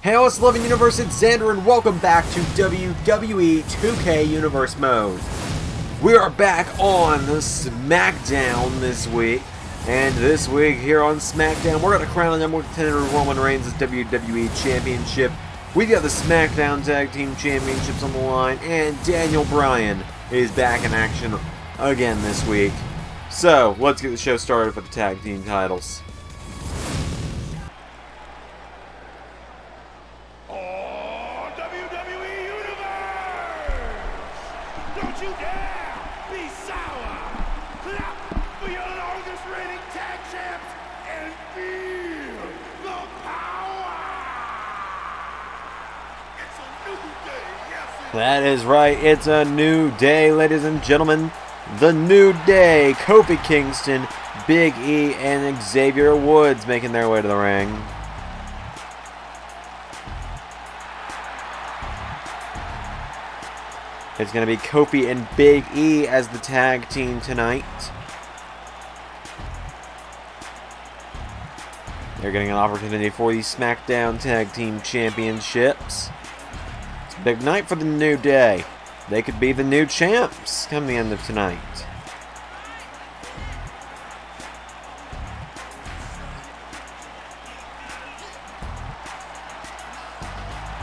Hey, what's loving universe? It's Xander, and welcome back to WWE 2K Universe Mode. We are back on the Smackdown this week, and this week here on Smackdown, we're going to crown the number one contender Roman Reigns' WWE Championship. We've got the Smackdown Tag Team Championships on the line, and Daniel Bryan is back in action again this week. So, let's get the show started for the tag team titles. That is right, it's a new day, ladies and gentlemen. The New Day, Kofi Kingston, Big E, and Xavier Woods making their way to the ring. It's going to be Kofi and Big E as the tag team tonight. They're getting an opportunity for the SmackDown Tag Team Championships. Big night for the New Day. They could be the new champs come the end of tonight.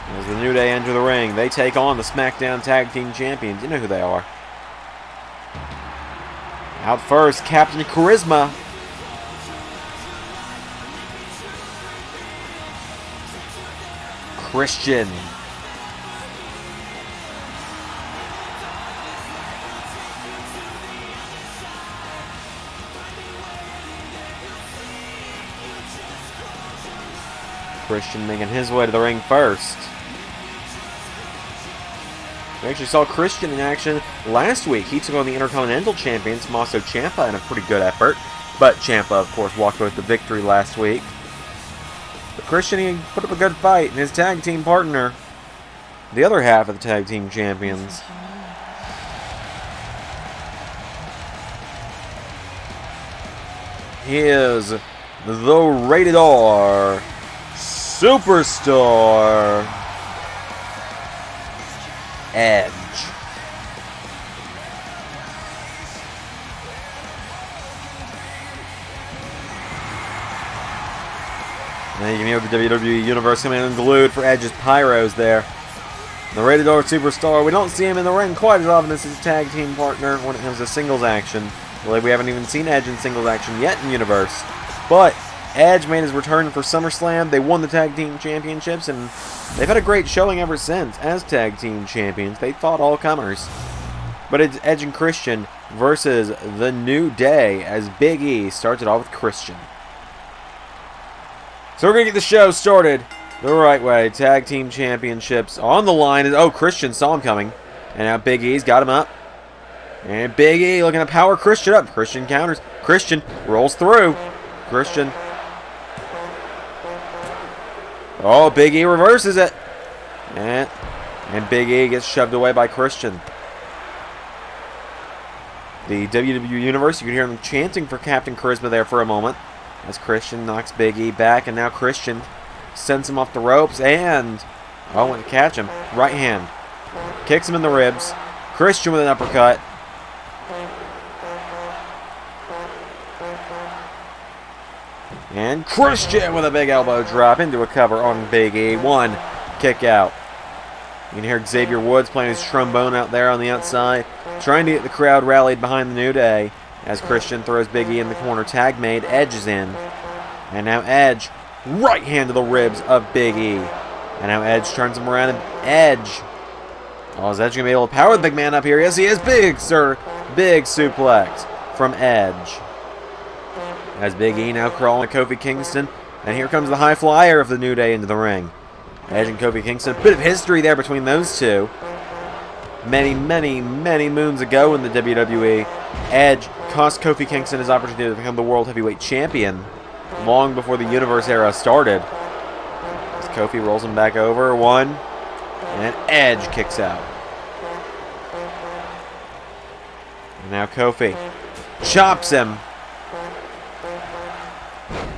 As the New Day enter the ring, they take on the SmackDown Tag Team Champions. You know who they are. Out first, Captain Charisma. Christian. Christian making his way to the ring first. We actually saw Christian in action last week. He took on the Intercontinental Champion, Tommaso Ciampa, in a pretty good effort. But Ciampa, of course, walked away with the victory last week. But Christian, he put up a good fight, and his tag team partner, the other half of the tag team champions, he is the Rated R Superstar Edge. Now you can hear the WWE Universe coming in glued for Edge's pyros there. The Rated R Superstar, we don't see him in the ring quite as often as his tag team partner when it comes to singles action. Well, we haven't even seen Edge in singles action yet in Universe. But Edge made his return for SummerSlam. They won the Tag Team Championships, and they've had a great showing ever since as Tag Team Champions. They fought all comers. But it's Edge and Christian versus the New Day as Big E starts it off with Christian. So we're going to get the show started the right way. Tag Team Championships on the line. Oh, Christian saw him coming. And now Big E's got him up. And Big E looking to power Christian up. Christian counters. Christian rolls through. Christian. Oh, Big E reverses it. And Big E gets shoved away by Christian. The WWE Universe, you can hear them chanting for Captain Charisma there for a moment. As Christian knocks Big E back, and now Christian sends him off the ropes, and went to catch him. Right hand. Kicks him in the ribs. Christian with an uppercut. And Christian with a big elbow drop into a cover on Big E. One kick out. You can hear Xavier Woods playing his trombone out there on the outside, trying to get the crowd rallied behind the New Day. As Christian throws Big E in the corner, tag made, Edge is in. And now Edge, right hand to the ribs of Big E. And now Edge turns him around, and Edge. Oh, is Edge going to be able to power the big man up here? Yes, he is. Big, sir. Big suplex from Edge. As Big E now crawling to Kofi Kingston. And here comes the high flyer of the New Day into the ring. Edge and Kofi Kingston. A bit of history there between those two. Many, many, many moons ago in the WWE, Edge cost Kofi Kingston his opportunity to become the World Heavyweight Champion long before the Universe era started. As Kofi rolls him back over. One. And Edge kicks out. And now Kofi chops him.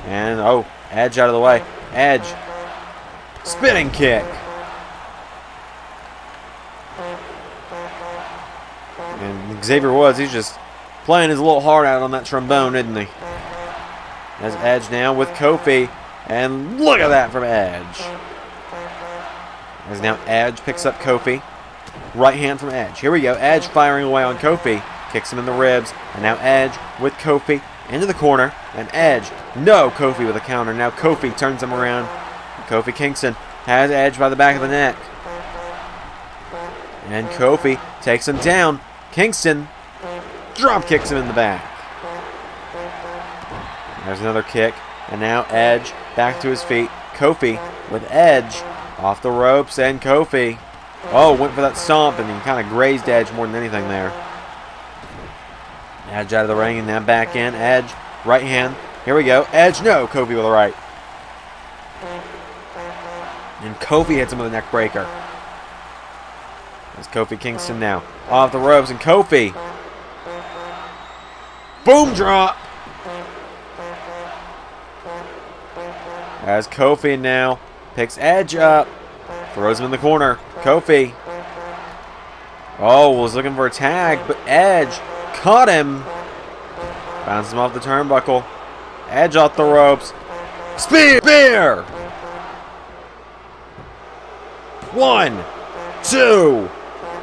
And, oh, Edge out of the way. Edge Spinning kick. And Xavier Woods, he's just playing his little heart out on that trombone, isn't he? There's Edge now with Kofi. And look at that from Edge. As now Edge picks up Kofi. Right hand from Edge. Here we go. Edge firing away on Kofi. Kicks him in the ribs. And now Edge with Kofi into the corner. And Edge, no, Kofi with a counter. Now Kofi turns him around. Kofi Kingston has Edge by the back of the neck. And Kofi takes him down. Kingston drop kicks him in the back. There's another kick. And now Edge back to his feet. Kofi with Edge off the ropes. And Kofi, oh, went for that stomp and he kind of grazed Edge more than anything there. Edge out of the ring and now back in. Edge, right hand. Here we go. Edge, no. Kofi with a right. And Kofi hits him with a neck breaker. That's Kofi Kingston now. Off the ropes and Kofi. Boom drop. As Kofi now picks Edge up. Throws him in the corner. Kofi. Oh, was looking for a tag, but Edge caught him. Bounces him off the turnbuckle. Edge off the ropes. Spear! 1, 2,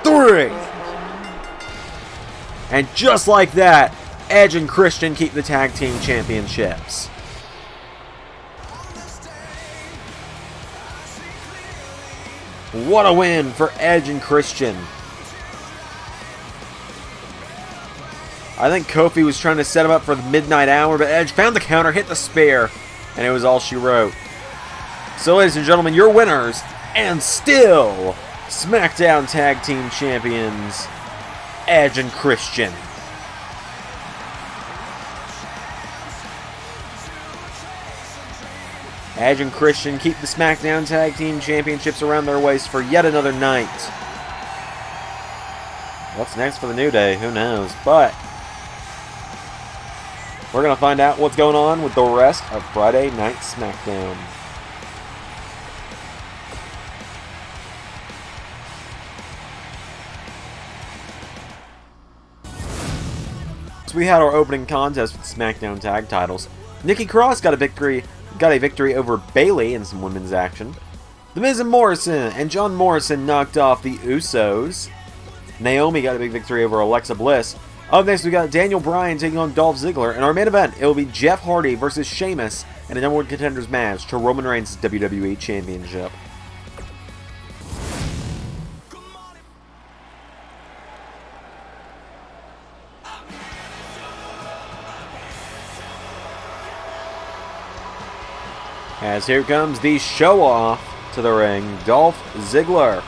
3. And just like that, Edge and Christian keep the tag team championships. What a win for Edge and Christian. I think Kofi was trying to set him up for the midnight hour, but Edge found the counter, hit the spear, and it was all she wrote. So, ladies and gentlemen, your winners, and still Smackdown Tag Team Champions, Edge and Christian. Edge and Christian keep the SmackDown Tag Team Championships around their waist for yet another night. What's next for the New Day? Who knows? But we're going to find out what's going on with the rest of Friday Night SmackDown. So we had our opening contest with SmackDown Tag Titles. Nikki Cross got a victory over Bayley in some women's action. The Miz and Morrison and John Morrison knocked off the Usos. Naomi got a big victory over Alexa Bliss. Up next, we got Daniel Bryan taking on Dolph Ziggler. In our main event, it will be Jeff Hardy versus Sheamus in a number one contenders match to Roman Reigns' WWE Championship. As here comes the show-off to the ring, Dolph Ziggler.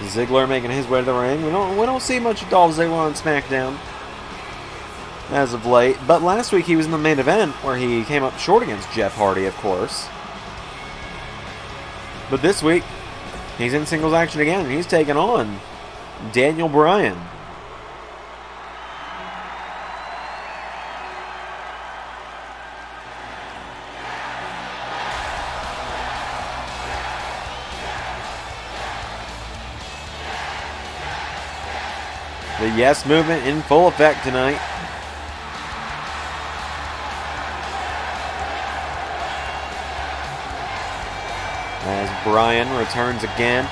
Ziggler making his way to the ring. We don't see much of Dolph Ziggler on SmackDown as of late, but last week he was in the main event where he came up short against Jeff Hardy, of course. But this week, he's in singles action again, and he's taking on Daniel Bryan. The Yes Movement in full effect tonight. As Bryan returns again.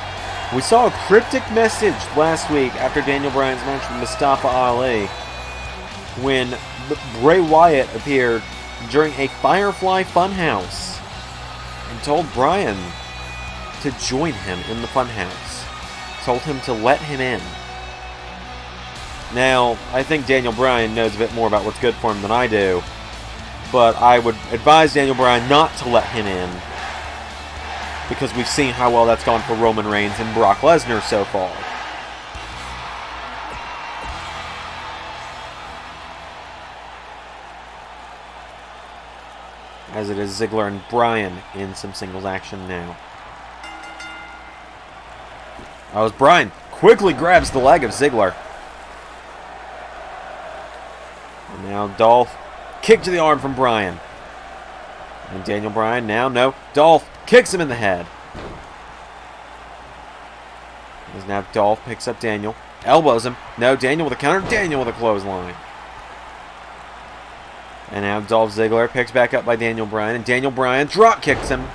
We saw a cryptic message last week after Daniel Bryan's match with Mustafa Ali when Bray Wyatt appeared during a Firefly Funhouse and told Bryan to join him in the Funhouse. Told him to let him in. Now, I think Daniel Bryan knows a bit more about what's good for him than I do, but I would advise Daniel Bryan not to let him in, because we've seen how well that's gone for Roman Reigns and Brock Lesnar so far. As it is Ziggler and Bryan in some singles action now. As Bryan quickly grabs the leg of Ziggler. And now Dolph Kick to the arm from Bryan. And Daniel Bryan now, no. Dolph kicks him in the head. As now Dolph picks up Daniel. Elbows him. No, Daniel with a counter. Daniel with a clothesline. And now Dolph Ziggler picks back up by Daniel Bryan. And Daniel Bryan drop kicks him.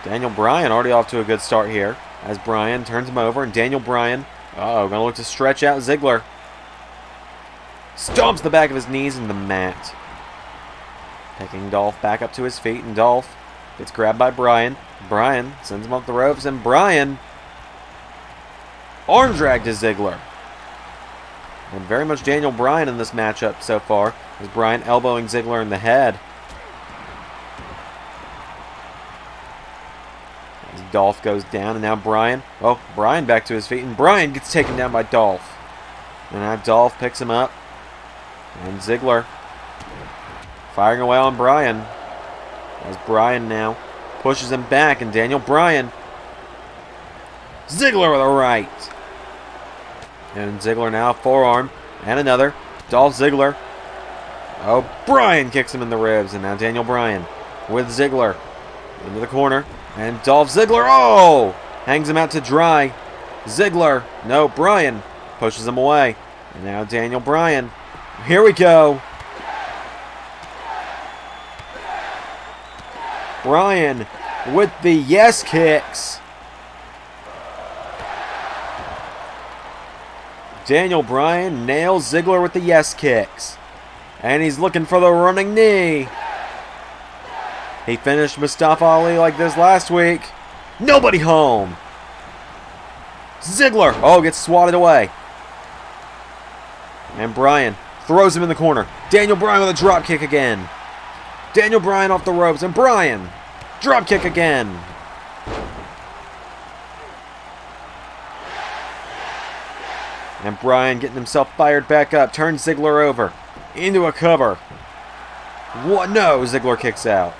Daniel Bryan already off to a good start here. As Bryan turns him over. And Daniel Bryan, going to look to stretch out Ziggler. Stomps the back of his knees into the mat. Picking Dolph back up to his feet. And Dolph gets grabbed by Bryan. Bryan sends him off the ropes. And Bryan arm drag to Ziggler. And very much Daniel Bryan in this matchup so far. As Bryan elbowing Ziggler in the head. As Dolph goes down. And now Bryan. Oh, Bryan back to his feet. And Bryan gets taken down by Dolph. And now Dolph picks him up. And Ziggler firing away on Bryan. As Bryan now pushes him back. And Daniel Bryan. Ziggler with a right. And Ziggler now forearm. And another. Dolph Ziggler. Oh, Bryan kicks him in the ribs. And now Daniel Bryan with Ziggler into the corner. And Dolph Ziggler. Oh! Hangs him out to dry. Ziggler. No, Bryan pushes him away. And now Daniel Bryan. Here we go. Bryan with the yes kicks. Daniel Bryan nails Ziggler with the yes kicks. And he's looking for the running knee. He finished Mustafa Ali like this last week. Nobody home. Ziggler, gets swatted away. And Bryan throws him in the corner. Daniel Bryan with a drop kick again. Daniel Bryan off the ropes. And Bryan, drop kick again. And Bryan getting himself fired back up. Turns Ziggler over. Into a cover. What? No, Ziggler kicks out.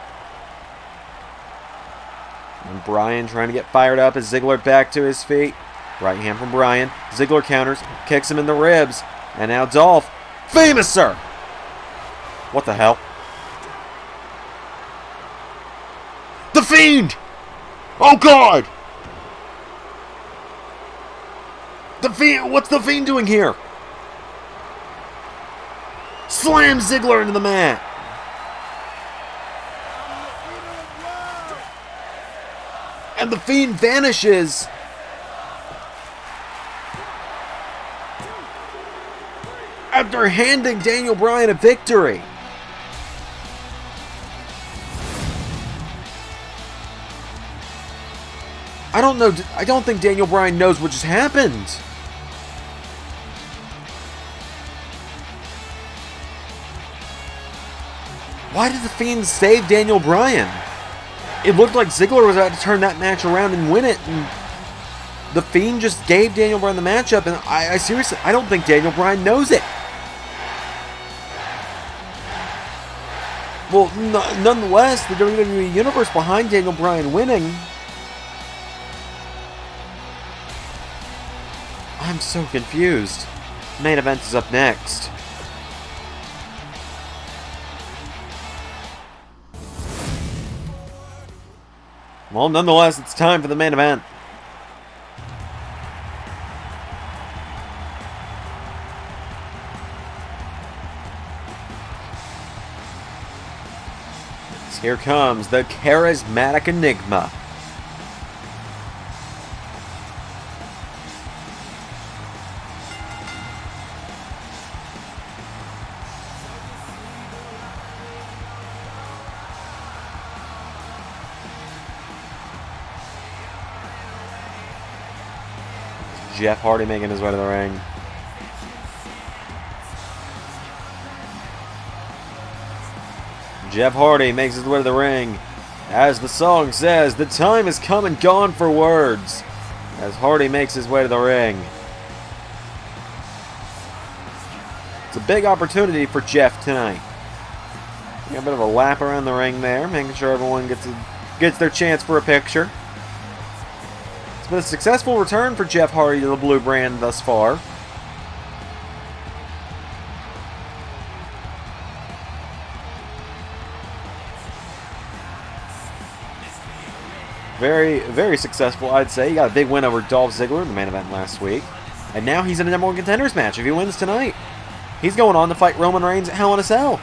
And Bryan trying to get fired up as Ziggler back to his feet. Right hand from Bryan. Ziggler counters. Kicks him in the ribs. And now Dolph. Famous, sir! What the hell? The Fiend! Oh, God! The Fiend, what's the Fiend doing here? Slam Ziggler into the mat. And the Fiend vanishes. After handing Daniel Bryan a victory. I don't know. I don't think Daniel Bryan knows what just happened. Why did the Fiend save Daniel Bryan? It looked like Ziggler was about to turn that match around and win it, and the Fiend just gave Daniel Bryan the matchup, and I seriously, I don't think Daniel Bryan knows it. Well, nonetheless, the WWE Universe behind Daniel Bryan winning. I'm so confused. Main event is up next. Well, nonetheless, it's time for the main event. Here comes the charismatic Enigma. Jeff Hardy making his way to the ring. Jeff Hardy makes his way to the ring. As the song says, the time has come and gone for words. As Hardy makes his way to the ring. It's a big opportunity for Jeff tonight. Got a bit of a lap around the ring there, making sure everyone gets their chance for a picture. It's been a successful return for Jeff Hardy to the blue brand thus far. Very, very successful, I'd say. He got a big win over Dolph Ziggler in the main event last week. And now he's in a number one contenders match if he wins tonight. He's going on to fight Roman Reigns at Hell in a Cell.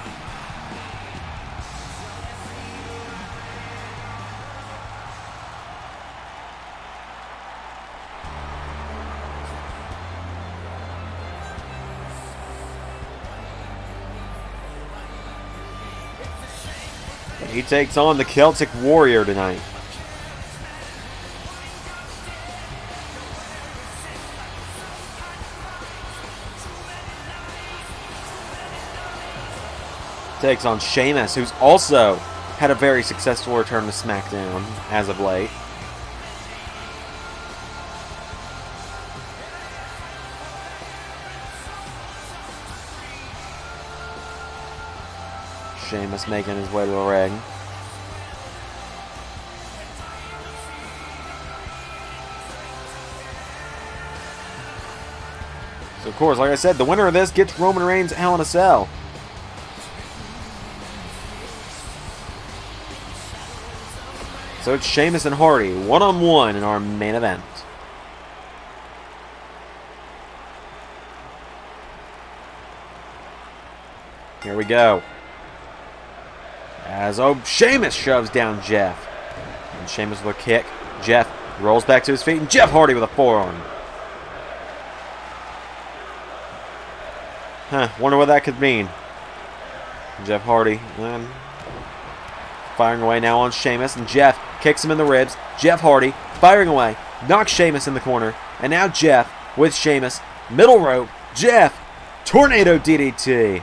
He takes on the Celtic Warrior tonight. Takes on Sheamus, who's also had a very successful return to Smackdown as of late. Sheamus making his way to the ring. So, of course, like I said, the winner of this gets Roman Reigns at Hell in a Cell. So it's Sheamus and Hardy, one-on-one in our main event. Here we go. As Sheamus shoves down Jeff. And Sheamus with a kick. Jeff rolls back to his feet, and Jeff Hardy with a forearm. Wonder what that could mean. Jeff Hardy firing away now on Sheamus, and Jeff kicks him in the ribs. Jeff Hardy firing away, knocks Sheamus in the corner, and now Jeff with Sheamus, middle rope. Jeff, tornado DDT.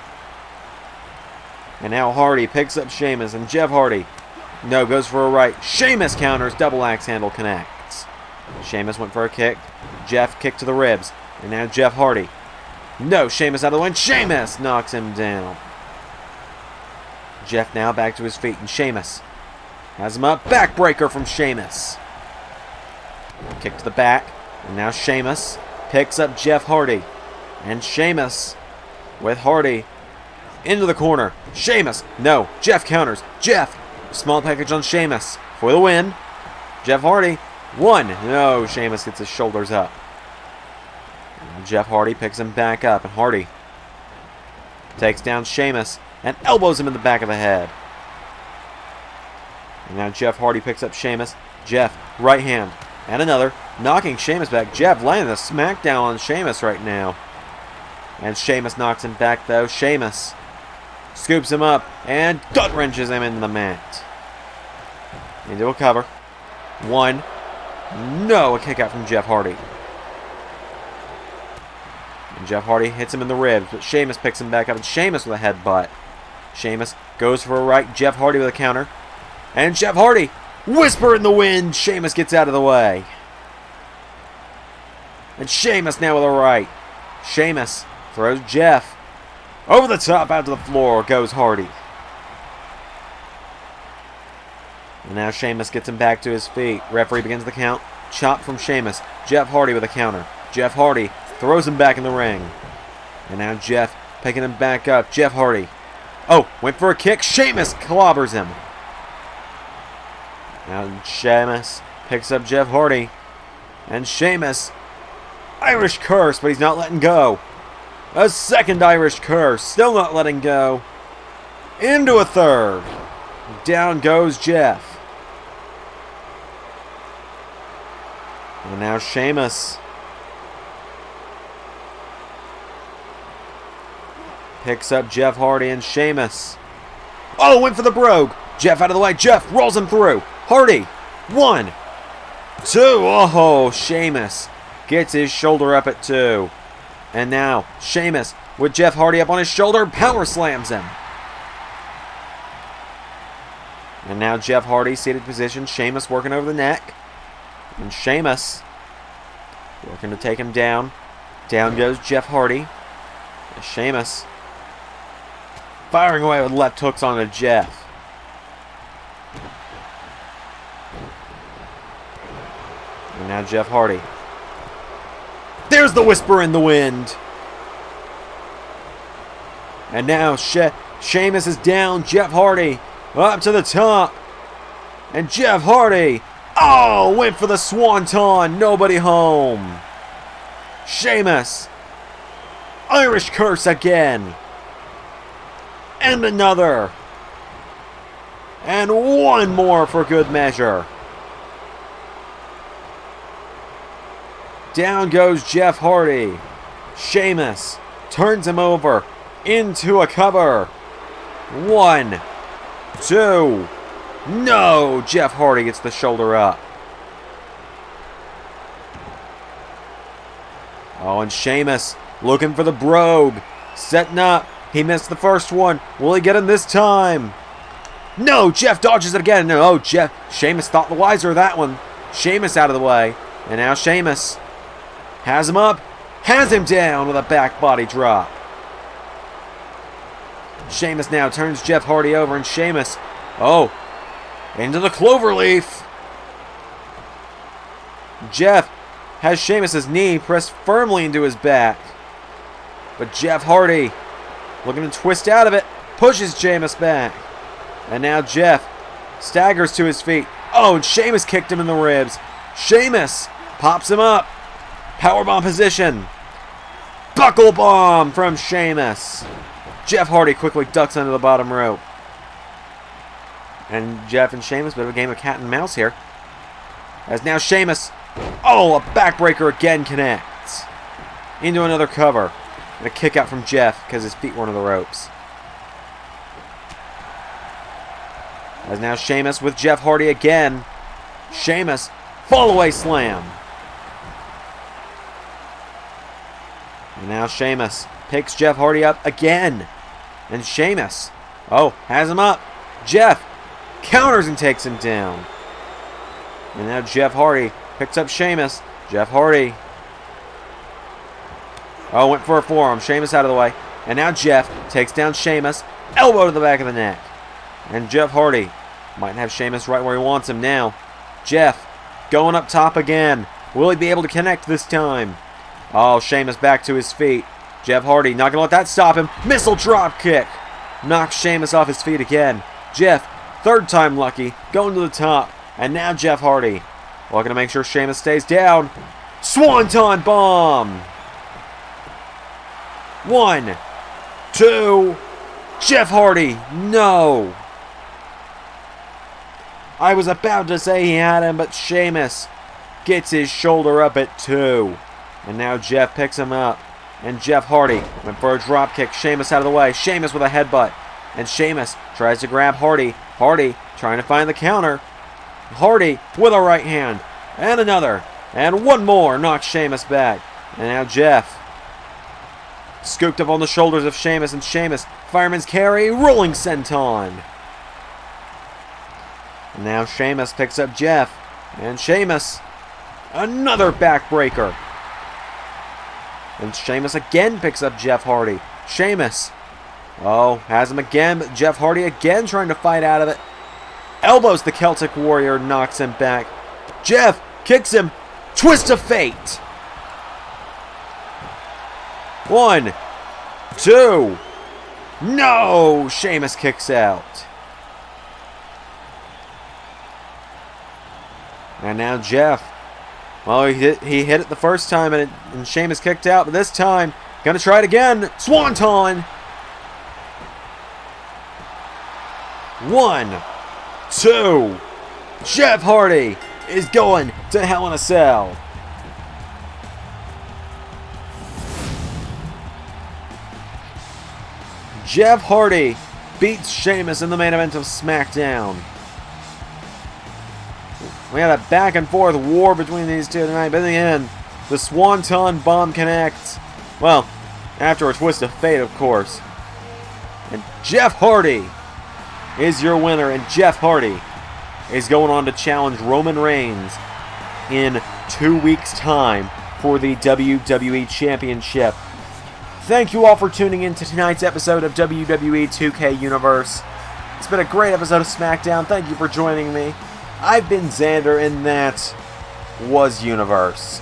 And now Hardy picks up Sheamus, and Jeff Hardy, no, goes for a right. Sheamus counters, double axe handle connects. Sheamus went for a kick. Jeff kicked to the ribs, and now Jeff Hardy. No, Sheamus out of the way. Sheamus knocks him down. Jeff now back to his feet, and Sheamus has him up. Backbreaker from Sheamus. Kick to the back, and now Sheamus picks up Jeff Hardy. And Sheamus with Hardy into the corner. Sheamus, no. Jeff counters. Jeff, small package on Sheamus for the win. Jeff Hardy, one. No, Sheamus gets his shoulders up. And Jeff Hardy picks him back up, and Hardy takes down Sheamus and elbows him in the back of the head. And now Jeff Hardy picks up Sheamus. Jeff, right hand, and another, knocking Sheamus back. Jeff landing a smackdown on Sheamus right now. And Sheamus knocks him back, though. Sheamus scoops him up and gut wrenches him into the mat. Into a cover. One. No, a kick out from Jeff Hardy. And Jeff Hardy hits him in the ribs, but Sheamus picks him back up, and Sheamus with a headbutt. Sheamus goes for a right. Jeff Hardy with a counter. And Jeff Hardy, whisper in the wind. Sheamus gets out of the way. And Sheamus now with a right. Sheamus throws Jeff over the top, out to the floor goes Hardy. And now Sheamus gets him back to his feet. Referee begins the count. Chop from Sheamus. Jeff Hardy with a counter. Jeff Hardy throws him back in the ring. And now Jeff picking him back up. Jeff Hardy. Oh, went for a kick. Sheamus clobbers him. Now Sheamus picks up Jeff Hardy. And Sheamus, Irish curse, but he's not letting go. A second Irish curse, still not letting go. Into a third. Down goes Jeff. And now Sheamus picks up Jeff Hardy, and Sheamus. Oh, went for the brogue. Jeff out of the way. Jeff rolls him through. Hardy. 1, 2. Oh, Sheamus gets his shoulder up at 2. And now Sheamus with Jeff Hardy up on his shoulder, power slams him. And now Jeff Hardy seated position. Sheamus working over the neck. And Sheamus working to take him down. Down goes Jeff Hardy. And Sheamus firing away with left hooks onto Jeff. And now Jeff Hardy. There's the whisper in the wind. And now Sheamus is down. Jeff Hardy up to the top. And Jeff Hardy Oh, went for the swanton. Nobody home. Sheamus. Irish curse again. And another. And one more for good measure. Down goes Jeff Hardy. Sheamus turns him over into a cover. 1, 2. No! Jeff Hardy gets the shoulder up. Oh, and Sheamus looking for the brogue. Setting up. He missed the first one. Will he get him this time? No! Jeff dodges it again. No, Sheamus thought the wiser of that one. Sheamus out of the way. And now Sheamus has him up. Has him down with a back body drop. Sheamus now turns Jeff Hardy over, and Sheamus, into the cloverleaf. Jeff has Sheamus's knee pressed firmly into his back. But Jeff Hardy, looking to twist out of it, pushes Sheamus back. And now Jeff staggers to his feet. Oh, and Sheamus kicked him in the ribs. Sheamus pops him up. Powerbomb position. Buckle bomb from Sheamus. Jeff Hardy quickly ducks under the bottom rope. And Jeff and Sheamus, bit of a game of cat and mouse here. As now Sheamus, a backbreaker again connects. Into another cover. And a kick out from Jeff because his feet weren't on the ropes. As now Sheamus with Jeff Hardy again. Sheamus, fall away slam. And now Sheamus picks Jeff Hardy up again. And Sheamus, has him up. Jeff counters and takes him down. And now Jeff Hardy picks up Sheamus. Jeff Hardy. Went for a forearm. Sheamus out of the way. And now Jeff takes down Sheamus. Elbow to the back of the neck. And Jeff Hardy might have Sheamus right where he wants him now. Jeff going up top again. Will he be able to connect this time? Sheamus back to his feet. Jeff Hardy not going to let that stop him. Missile drop kick. Knocks Sheamus off his feet again. Jeff, third time lucky, going to the top. And now Jeff Hardy looking to make sure Sheamus stays down. Swanton bomb. 1, 2. Jeff Hardy, no. I was about to say he had him, but Sheamus gets his shoulder up at 2. And now Jeff picks him up. And Jeff Hardy went for a drop kick. Sheamus out of the way. Sheamus with a headbutt. And Sheamus tries to grab Hardy. Hardy trying to find the counter. Hardy with a right hand. And another. And one more knocks Sheamus back. And now Jeff scooped up on the shoulders of Sheamus. And Sheamus, fireman's carry, rolling senton. And now Sheamus picks up Jeff. And Sheamus, another backbreaker. And Sheamus again picks up Jeff Hardy. Sheamus, has him again, but Jeff Hardy again trying to fight out of it. Elbows the Celtic Warrior, knocks him back. Jeff kicks him. Twist of fate. 1, 2. No! Sheamus kicks out. And now Jeff. He hit it the first time and Sheamus kicked out, but this time, gonna try it again. Swanton! 1, 2. Jeff Hardy is going to Hell in a Cell. Jeff Hardy beats Sheamus in the main event of Smackdown. We had a back and forth war between these two tonight, but in the end, the Swanton Bomb connects. Well, after a twist of fate, of course. And Jeff Hardy is your winner, and Jeff Hardy is going on to challenge Roman Reigns in 2 weeks' time for the WWE Championship. Thank you all for tuning in to tonight's episode of WWE 2K Universe. It's been a great episode of Smackdown. Thank you for joining me. I've been Xander, and that was Universe.